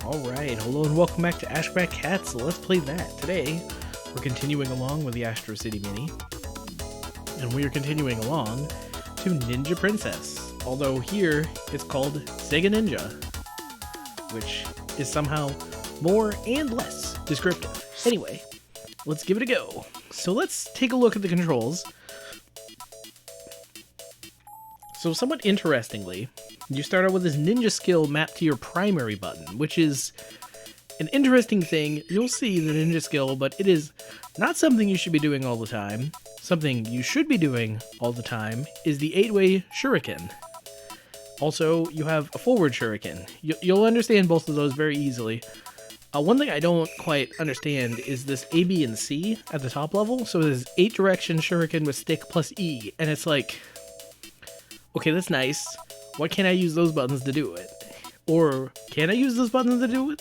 Alright, hello and welcome back to Ashgabat Cat, so let's play that. Today, we're continuing along with the Astro City Mini, and we are continuing along to Ninja Princess, although here it's called Sega Ninja, which is somehow more and less descriptive. Anyway, let's give it a go. So let's take a look at the controls. So somewhat interestingly, you start out with this ninja skill mapped to your primary button, which is an interesting thing. You'll see the ninja skill, but it is not something you should be doing all the time. Something you should be doing all the time is the 8-way shuriken. Also, you have a forward shuriken. You'll understand both of those very easily. One thing I don't quite understand is this A, B, and C at the top level. So there's 8-direction shuriken with stick plus E, and it's like, okay, that's nice. Why can't I use those buttons to do it? Or can I use those buttons to do it?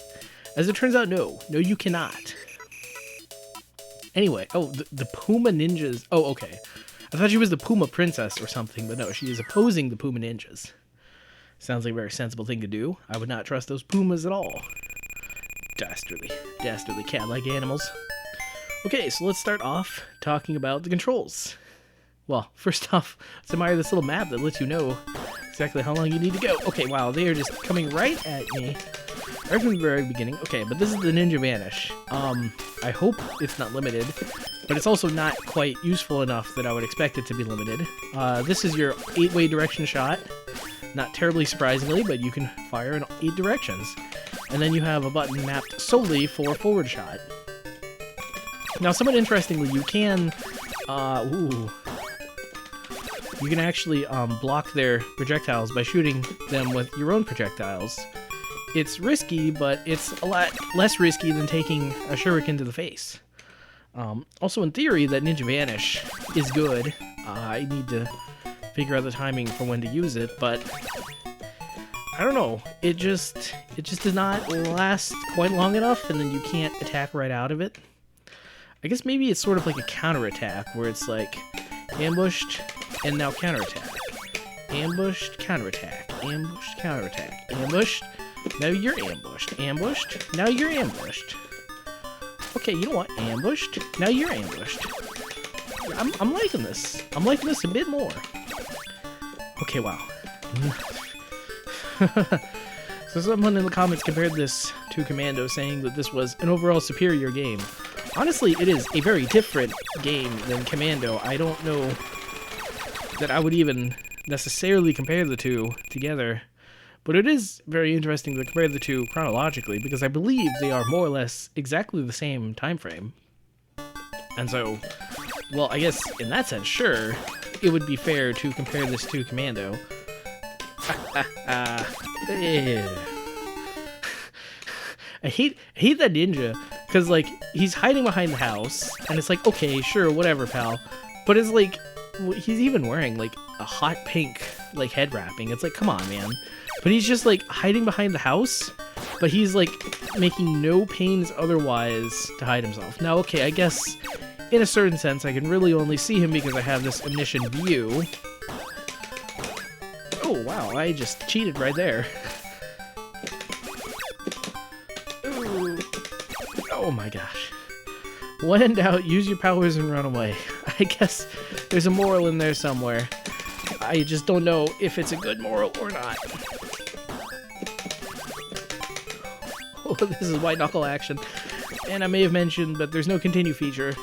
As it turns out, no. No, you cannot. Anyway, oh, the Puma Ninjas. Oh, okay. I thought she was the Puma Princess or something, but no, she is opposing the Puma Ninjas. Sounds like a very sensible thing to do. I would not trust those Pumas at all. Dastardly cat-like animals. Okay, so let's start off talking about the controls. Well, first off, let's admire this little map that lets you know exactly how long you need to go. Okay, wow, they are just coming right at me. Right from the very beginning. Okay, but this is the Ninja Vanish. I hope it's not limited, but it's also not quite useful enough that I would expect it to be limited. This is your 8-way direction shot. Not terribly surprisingly, but you can fire in 8 directions. And then you have a button mapped solely for forward shot. Now, somewhat interestingly, you can, you can actually block their projectiles by shooting them with your own projectiles. It's risky, but it's a lot less risky than taking a shuriken to the face. Also, in theory, that Ninja Vanish is good. I need to figure out the timing for when to use it, but I don't know. It just did not last quite long enough, and then you can't attack right out of it. I guess maybe it's sort of like a counterattack, where it's like ambushed, and now counterattack. Ambushed, counterattack. Ambushed, counterattack. Ambushed, now you're ambushed. Ambushed, now you're ambushed. Okay, you know what? Ambushed, now you're ambushed. I'm liking this. I'm liking this a bit more. Okay, wow. So someone in the comments compared this to Commando, saying that this was an overall superior game. Honestly, it is a very different game than Commando. I don't know that I would even necessarily compare the two together, but it is very interesting to compare the two chronologically, because I believe they are more or less exactly the same time frame. And so, well, I guess in that sense, sure, it would be fair to compare this to Commando. I hate that ninja, because, like, he's hiding behind the house, and it's like, okay, sure, whatever, pal. But it's like, he's even wearing, like, a hot pink, like, head wrapping. It's like, come on, man. But he's just, like, hiding behind the house, but he's, like, making no pains otherwise to hide himself. Now, okay, I guess, in a certain sense, I can really only see him because I have this omniscient view. Oh, wow, I just cheated right there. Ooh. Oh my gosh. When in doubt, use your powers and run away. I guess there's a moral in there somewhere. I just don't know if it's a good moral or not. Oh, this is white knuckle action. And I may have mentioned, but there's no continue feature.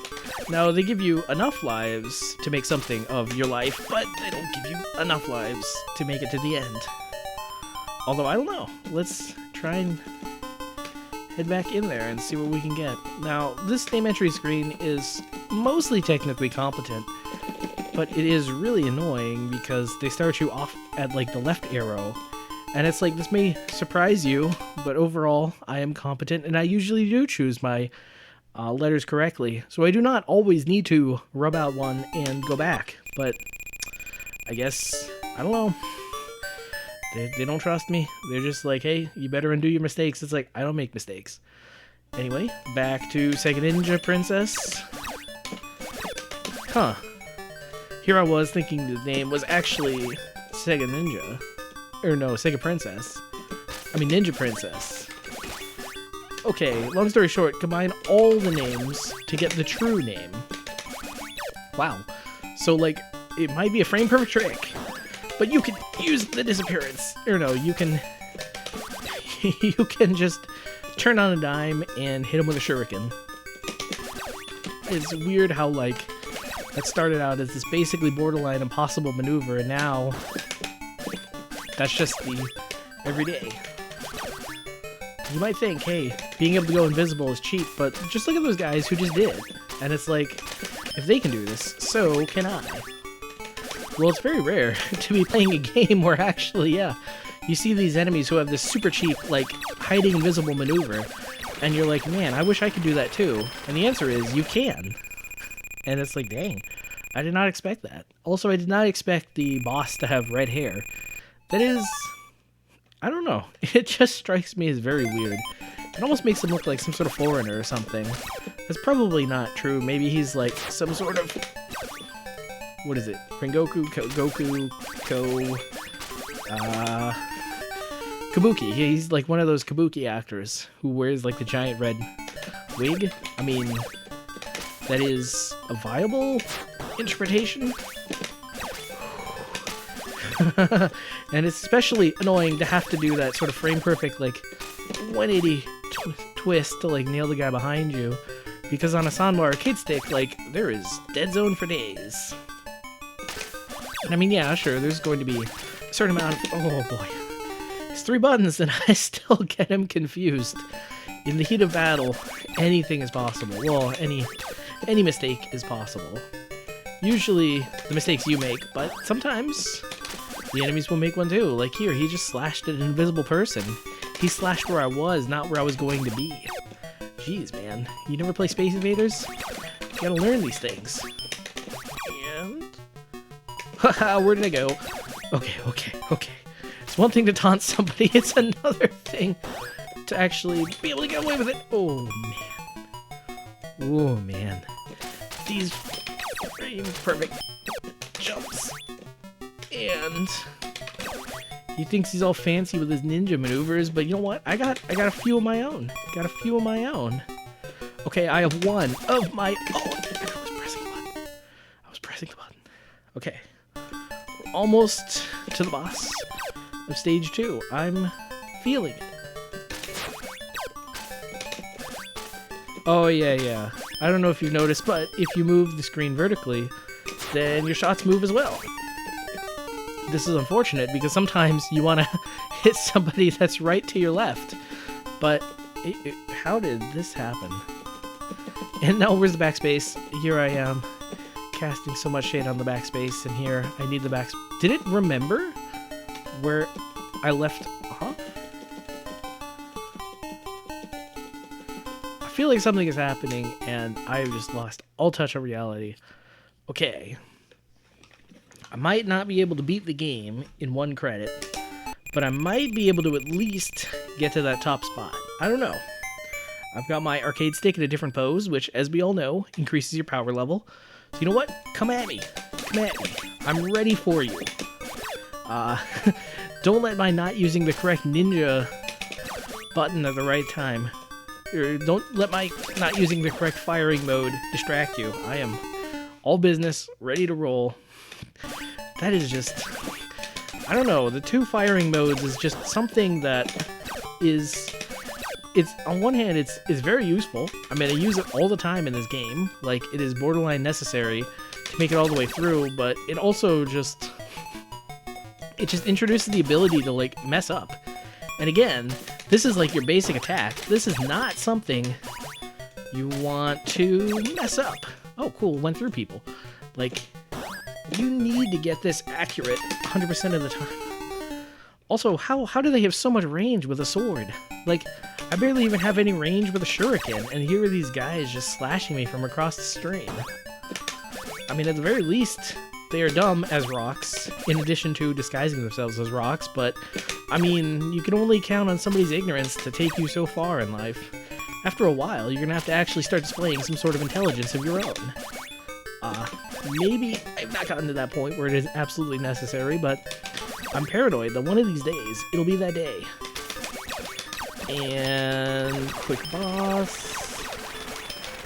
Now, they give you enough lives to make something of your life, but they don't give you enough lives to make it to the end. Although, I don't know. Let's try and head back in there and see what we can get. Now, this name entry screen is mostly technically competent, but it is really annoying because they start you off at, like, the left arrow. And it's like, this may surprise you, but overall, I am competent, and I usually do choose my letters correctly. So I do not always need to rub out one and go back. But I guess, I don't know. They don't trust me. They're just like, hey, you better undo your mistakes. It's like, I don't make mistakes. Anyway, back to Sega Ninja Princess. Huh. Here I was thinking the name was actually Sega Ninja. Or no, Sega Princess. I mean, Ninja Princess. Okay, long story short, combine all the names to get the true name. Wow. So, like, it might be a frame-perfect trick, but you can use the disappearance. Or no, you can... you can just turn on a dime and hit him with a shuriken. It's weird how, like, that started out as this basically borderline impossible maneuver, and now that's just the everyday. You might think, hey, being able to go invisible is cheap, but just look at those guys who just did. And it's like, if they can do this, so can I. Well, it's very rare to be playing a game where actually, yeah, you see these enemies who have this super cheap, like, hiding invisible maneuver, and you're like, man, I wish I could do that too. And the answer is, you can. And it's like, dang, I did not expect that. Also, I did not expect the boss to have red hair. That is... I don't know. It just strikes me as very weird. It almost makes him look like some sort of foreigner or something. That's probably not true. Maybe he's like some sort of... What is it? Rengoku? Goku? Kabuki. He's like one of those Kabuki actors who wears like the giant red wig. I mean, that is a viable interpretation. And it's especially annoying to have to do that sort of frame-perfect, like, 180 twist to, like, nail the guy behind you. Because on a Sanwa arcade stick, like, there is dead zone for days. And I mean, yeah, sure, there's going to be a certain amount of... Oh, boy. It's 3 buttons, and I still get him confused. In the heat of battle, anything is possible. Well, any mistake is possible. Usually, the mistakes you make, but sometimes... the enemies will make one too. Like here, he just slashed at an invisible person. He slashed where I was, not where I was going to be. Jeez, man. You never play Space Invaders? You gotta learn these things. And... haha, where did I go? Okay. It's one thing to taunt somebody, it's another thing to actually be able to get away with it. Oh, man. These perfect jumps. And he thinks he's all fancy with his ninja maneuvers, but you know what? I got a few of my own. Okay, I have one of my own. I was pressing the button. Okay. We're almost to the boss of stage 2. I'm feeling it. Oh, yeah. I don't know if you've noticed, but if you move the screen vertically, then your shots move as well. This is unfortunate because sometimes you want to hit somebody that's right to your left. But how did this happen? And now where's the backspace? Here I am casting so much shade on the backspace, and here I need the backspace. Did it remember where I left off? I feel like something is happening and I've just lost all touch of reality. Okay. I might not be able to beat the game in 1 credit, but I might be able to at least get to that top spot. I don't know. I've got my arcade stick in a different pose, which, as we all know, increases your power level. So you know what? Come at me. I'm ready for you. Don't let my not using the correct ninja button at the right time. Or don't let my not using the correct firing mode distract you. I am all business, ready to roll. That is just... I don't know, the 2 firing modes is just something that is... It's, on one hand, it's very useful. I mean, I use it all the time in this game. Like, it is borderline necessary to make it all the way through, but it also just... It just introduces the ability to, like, mess up. And again, this is like your basic attack. This is not something you want to mess up. Oh, cool, went through people. Like... You need to get this accurate 100% of the time. Also, how do they have so much range with a sword? Like, I barely even have any range with a shuriken, and here are these guys just slashing me from across the stream. I mean, at the very least, they are dumb as rocks, in addition to disguising themselves as rocks, but, I mean, you can only count on somebody's ignorance to take you so far in life. After a while, you're gonna have to actually start displaying some sort of intelligence of your own. Maybe I've not gotten to that point where it is absolutely necessary, but I'm paranoid that one of these days, it'll be that day. And quick boss.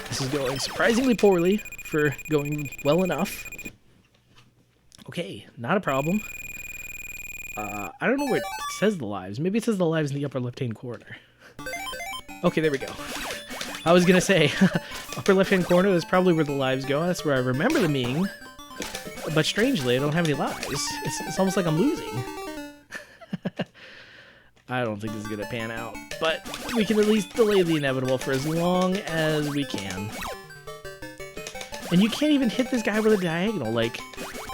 This is going surprisingly poorly for going well enough. Okay, not a problem. I don't know where it says the lives. Maybe it says the lives in the upper left-hand corner. Okay, there we go. I was gonna say, upper left-hand corner, that's probably where the lives go. That's where I remember them being. But strangely, I don't have any lives. It's almost like I'm losing. I don't think this is gonna pan out. But we can at least delay the inevitable for as long as we can. And you can't even hit this guy with a diagonal. Like,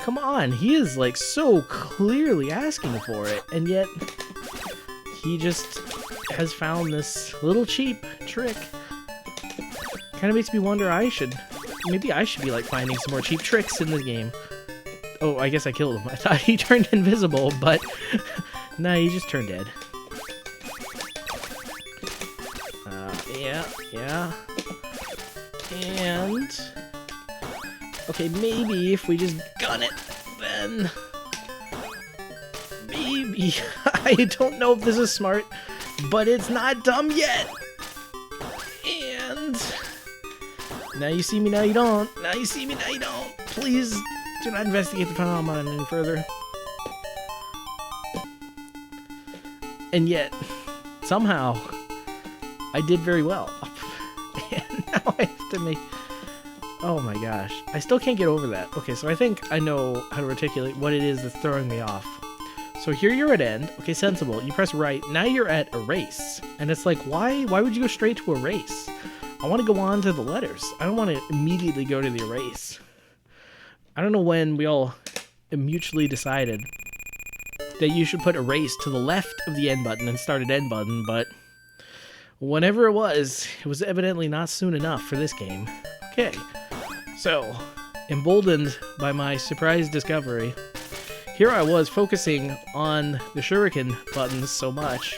come on. He is, like, so clearly asking for it. And yet, he just has found this little cheap trick. Kind of makes me wonder maybe I should be, like, finding some more cheap tricks in this game. Oh, I guess I killed him. I thought he turned invisible, but nah, he just turned dead. Yeah. And okay, maybe if we just gun it, then maybe. I don't know if this is smart, but it's not dumb yet. And now you see me, now you don't. Now you see me, now you don't. Please do not investigate the phenomenon any further. And yet, somehow, I did very well. And now I have to make... Oh my gosh. I still can't get over that. Okay, so I think I know how to articulate what it is that's throwing me off. So here you're at end. Okay, sensible. You press right. Now you're at erase. And it's like, why would you go straight to erase? I want to go on to the letters. I don't want to immediately go to the erase. I don't know when we all mutually decided that you should put erase to the left of the end button and start at end button, but whenever it was evidently not soon enough for this game. Okay, so, emboldened by my surprise discovery, here I was focusing on the shuriken buttons so much,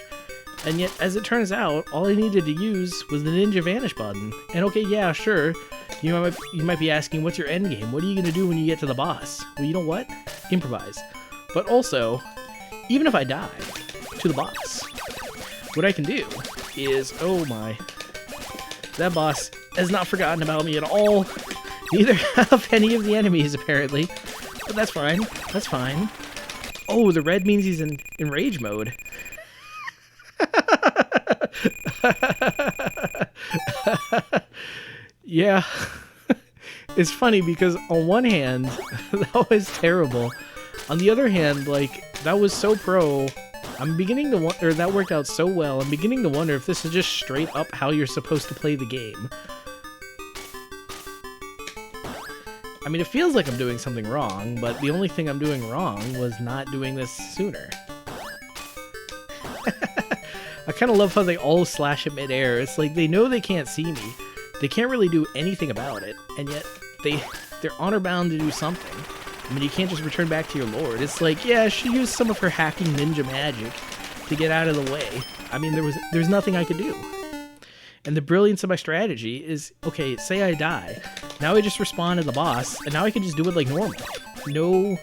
and yet, as it turns out, all I needed to use was the ninja vanish button. And okay, yeah, sure, you might be asking, what's your end game? What are you going to do when you get to the boss? Well, you know what? Improvise. But also, even if I die to the boss, what I can do is, oh my, that boss has not forgotten about me at all. Neither have any of the enemies, apparently. But that's fine. That's fine. Oh, the red means he's in rage mode. Yeah. It's funny because on one hand, that was terrible. On the other hand, like, that was so pro. I'm beginning to wonder, that worked out so well, I'm beginning to wonder if this is just straight up how you're supposed to play the game. I mean, it feels like I'm doing something wrong, but the only thing I'm doing wrong was not doing this sooner. I kind of love how they all slash at midair. It's like they know they can't see me. They can't really do anything about it, and yet they're honor-bound to do something. I mean, you can't just return back to your lord. It's like, yeah, she used some of her hacking ninja magic to get out of the way. I mean, there's nothing I could do. And the brilliance of my strategy is, okay, say I die. Now I just respawn to the boss, and now I can just do it like normal. No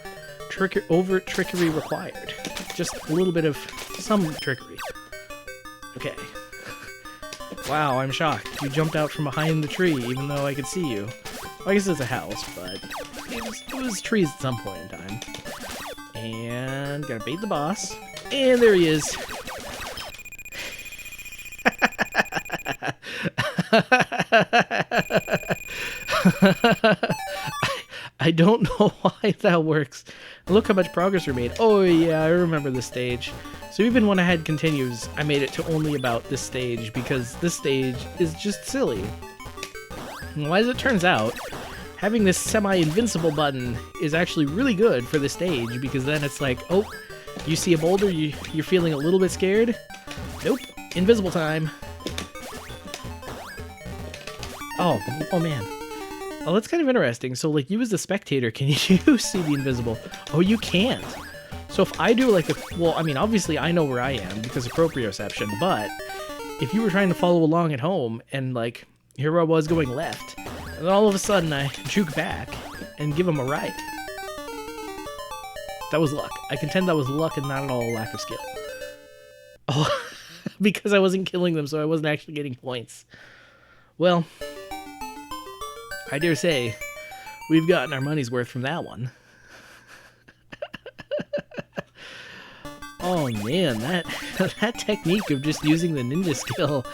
overt trickery required. Just a little bit of some trickery. Okay. Wow, I'm shocked. You jumped out from behind the tree, even though I could see you. Well, I guess it's a house, but it was trees at some point in time. And gotta bait the boss. And there he is. I don't know why that works. Look how much progress we made. Oh yeah, I remember this stage. So even when I had continues, I made it to only about this stage because this stage is just silly. And as it turns out, having this semi-invincible button is actually really good for this stage because then it's like, oh, you see a boulder, you're feeling a little bit scared? Nope, invisible time. Oh man. Oh, that's kind of interesting. So, like, you as the spectator, can you see the invisible? Oh, you can't. So if I do, like, well, I mean, obviously I know where I am because of proprioception, but if you were trying to follow along at home and, like, here I was going left, and then all of a sudden I juke back and give him a right. That was luck. I contend that was luck and not at all a lack of skill. Oh, because I wasn't killing them, so I wasn't actually getting points. Well, I dare say we've gotten our money's worth from that one. Oh man, that technique of just using the ninja skill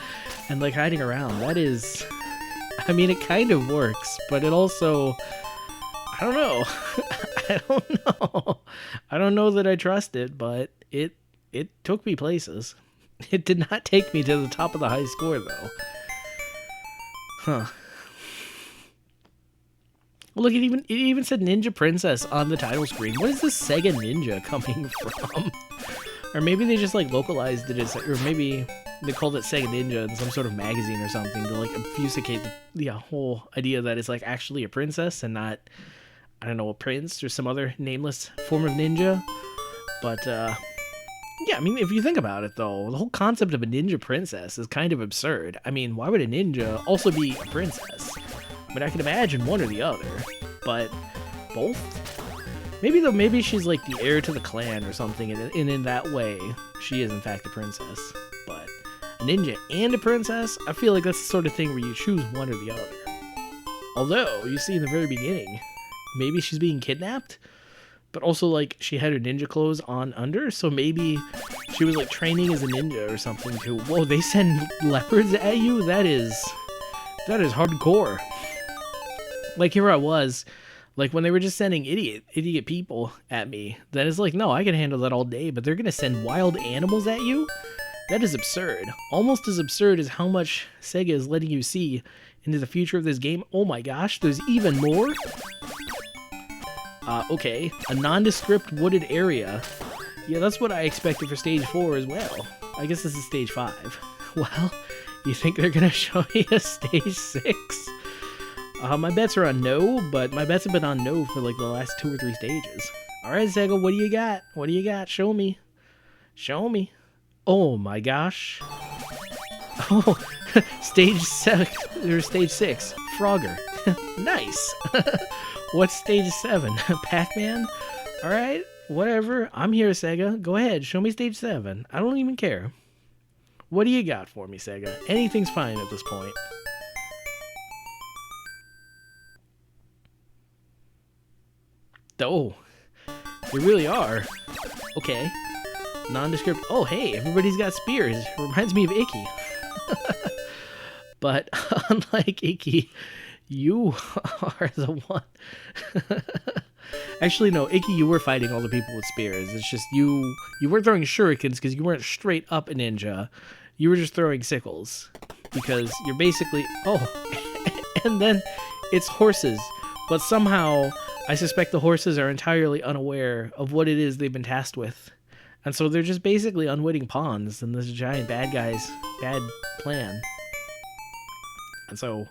and like hiding around, that is, I mean, it kind of works, but it also, I don't know. I don't know that I trust it, but it took me places. It did not take me to the top of the high score though. Huh. Well, look, it even said Ninja Princess on the title screen. What is this Sega Ninja coming from? Or maybe they just like localized it as, or maybe they called it Sega Ninja in some sort of magazine or something to like obfuscate the whole idea that it's like actually a princess and not, I don't know, a prince or some other nameless form of ninja. But yeah, I mean, if you think about it though, the whole concept of a ninja princess is kind of absurd. I mean, why would a ninja also be a princess? I mean, I can imagine one or the other, but both? Maybe she's like the heir to the clan or something, and in that way, she is in fact a princess. But a ninja and a princess, I feel like that's the sort of thing where you choose one or the other. Although, you see in the very beginning, maybe she's being kidnapped, but also like she had her ninja clothes on under, so maybe she was like training as a ninja or something too. Whoa, they send leopards at you? That is hardcore. Like here I was, like when they were just sending idiot people at me, that is like, no, I can handle that all day, but they're gonna send wild animals at you? That is absurd. Almost as absurd as how much Sega is letting you see into the future of this game. Oh my gosh, there's even more? Okay, a nondescript wooded area. Yeah, that's what I expected for stage 4 as well. I guess this is stage 5. Well, you think they're gonna show me a stage 6? My bets are on no, but my bets have been on no for like the last 2 or 3 stages. Alright, Sega, what do you got? What do you got? Show me. Show me. Oh my gosh. Oh, stage 7, or stage 6. Frogger. Nice. What's stage 7? Pac-Man? Alright, whatever. I'm here, Sega. Go ahead, show me stage 7. I don't even care. What do you got for me, Sega? Anything's fine at this point. Oh, they really are. Okay. Nondescript. Oh, hey, everybody's got spears. Reminds me of Icky. But unlike Icky, you are the one. Actually, no, Icky, you were fighting all the people with spears. It's just you weren't throwing shurikens because you weren't straight up a ninja. You were just throwing sickles because you're basically... Oh, and then it's horses. But somehow, I suspect the horses are entirely unaware of what it is they've been tasked with. And so they're just basically unwitting pawns in this giant bad guy's bad plan. And so,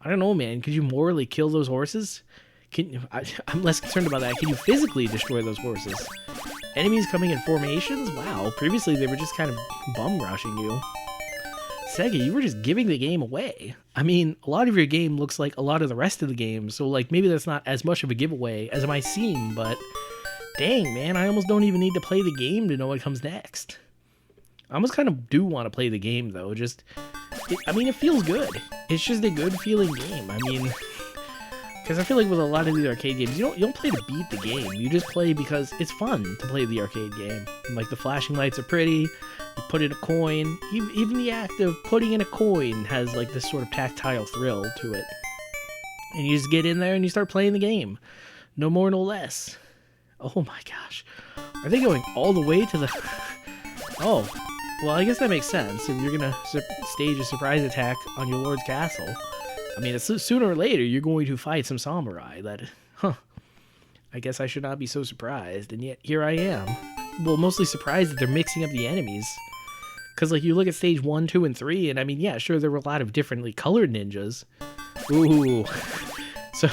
I don't know, man. Could you morally kill those horses? I'm less concerned about that. Can you physically destroy those horses? Enemies coming in formations? Wow. Previously, they were just kind of bum rushing you. Sega, you were just giving the game away. I mean, a lot of your game looks like a lot of the rest of the game, so like maybe that's not as much of a giveaway as it might seem, but dang, man, I almost don't even need to play the game to know what comes next. I almost kind of do want to play the game, though. I mean, it feels good. It's just a good feeling game. I mean, because I feel like with a lot of these arcade games, you don't play to beat the game. You just play because it's fun to play the arcade game. And, like, the flashing lights are pretty. You put in a coin. Even the act of putting in a coin has, like, this sort of tactile thrill to it. And you just get in there and you start playing the game. No more, no less. Oh my gosh. Are they going all the way to the... Oh, well, I guess that makes sense. If you're gonna stage a surprise attack on your lord's castle, I mean, sooner or later, you're going to fight some samurai. I guess I should not be so surprised, and yet here I am. Well, mostly surprised that they're mixing up the enemies. Because, like, you look at stage 1, 2, and 3, and I mean, yeah, sure, there were a lot of differently colored ninjas. Ooh. So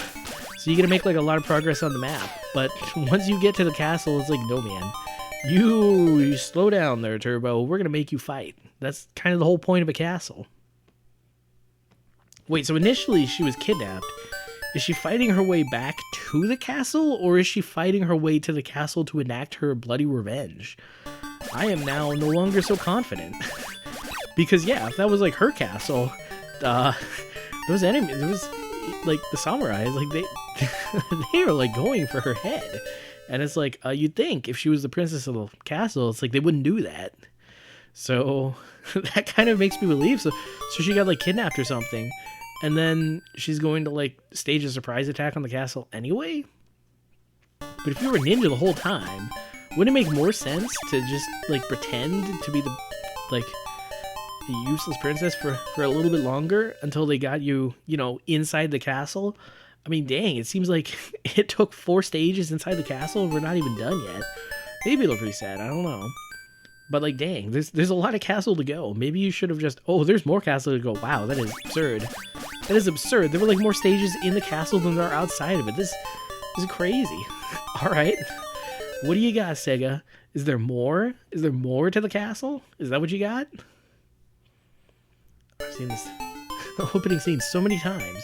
you're gonna make, like, a lot of progress on the map. But once you get to the castle, it's like, no, man. You slow down there, Turbo. We're gonna make you fight. That's kind of the whole point of a castle. Wait, so initially she was kidnapped. Is she fighting her way back to the castle, or is she fighting her way to the castle to enact her bloody revenge? I am now no longer so confident. Because yeah, if that was like her castle, those enemies, it was like the samurais, like they are like going for her head, and it's like you'd think if she was the princess of the castle, it's like they wouldn't do that. So that kind of makes me believe. So she got like kidnapped or something, and then she's going to like stage a surprise attack on the castle anyway. But if you were a ninja the whole time, wouldn't it make more sense to just like pretend to be the like the useless princess for a little bit longer until they got you, you know, inside the castle? I mean, dang, it seems like it took 4 stages inside the castle and we're not even done yet. Maybe it'll reset, I don't know. But like, dang, there's a lot of castle to go. Maybe you should have just, oh, there's more castle to go. Wow, that is absurd. That is absurd. There were like more stages in the castle than there are outside of it. This is crazy. All right. What do you got, Sega? Is there more? Is there more to the castle? Is that what you got? I've seen this opening scene so many times.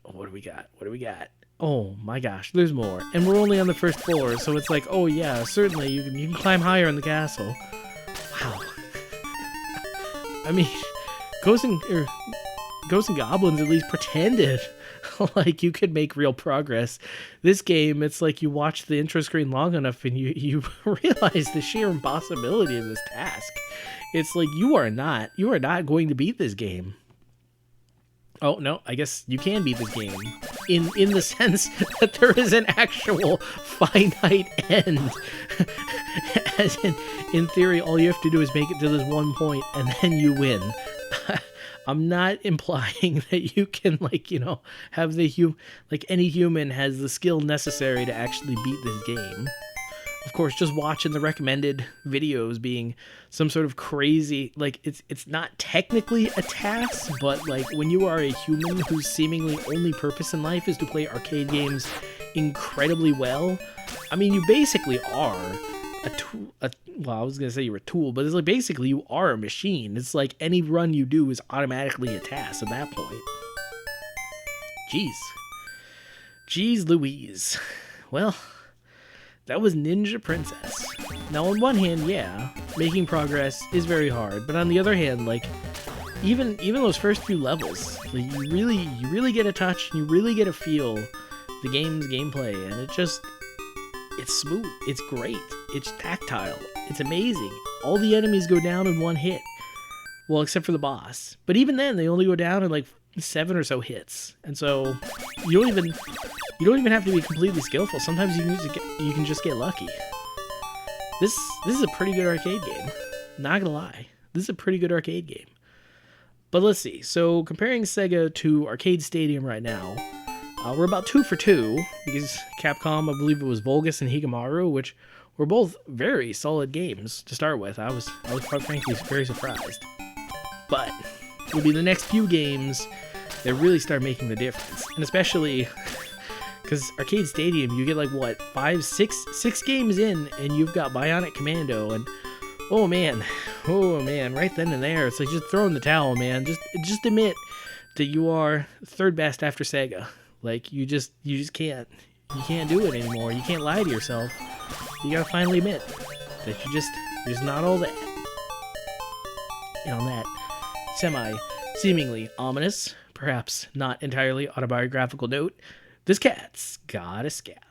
Oh, what do we got? What do we got? Oh my gosh, there's more. And we're only on the first floor, so it's like, oh yeah, certainly you can climb higher in the castle. Wow. I mean, Ghosts and Goblins at least pretended like you could make real progress. This game, it's like you watch the intro screen long enough and you realize the sheer impossibility of this task. It's like you are not going to beat this game. Oh no, I guess you can beat this game in the sense that there is an actual finite end. As in theory, all you have to do is make it to this one point and then you win. I'm not implying that you can, like, you know, have like any human has the skill necessary to actually beat this game. Of course, just watching the recommended videos being some sort of crazy, like, it's not technically a task, but like when you are a human whose seemingly only purpose in life is to play arcade games incredibly well, I mean, you basically are a tool. Well, I was gonna say you're a tool, but it's like basically you are a machine. It's like any run you do is automatically a task at that point. Jeez Louise. Well, that was Ninja Princess. Now, on one hand, yeah, making progress is very hard, but on the other hand, like, even those first few levels, like, you really get a touch, and you really get a feel the game's gameplay, and it's smooth, it's great, it's tactile, it's amazing. All the enemies go down in one hit, well, except for the boss. But even then, they only go down in like 7 or so hits, and so you don't even have to be completely skillful. Sometimes you can just get lucky. This is a pretty good arcade game. Not gonna lie, this is a pretty good arcade game. But let's see. So comparing Sega to Arcade Stadium right now, we're about 2 for 2 because Capcom, I believe it was Volgus and Higemaru, which were both very solid games to start with. I was quite frankly very surprised. But it'll be the next few games that really start making the difference, and especially because Arcade Stadium, you get like what, 6 games in, and you've got Bionic Commando, and oh man, right then and there, it's like just throw in the towel, man. Just admit that you are third best after Sega. Like you just can't do it anymore. You can't lie to yourself. You gotta finally admit that you're just not all that. And on that seemingly ominous, perhaps not entirely autobiographical note, this cat's got a scat.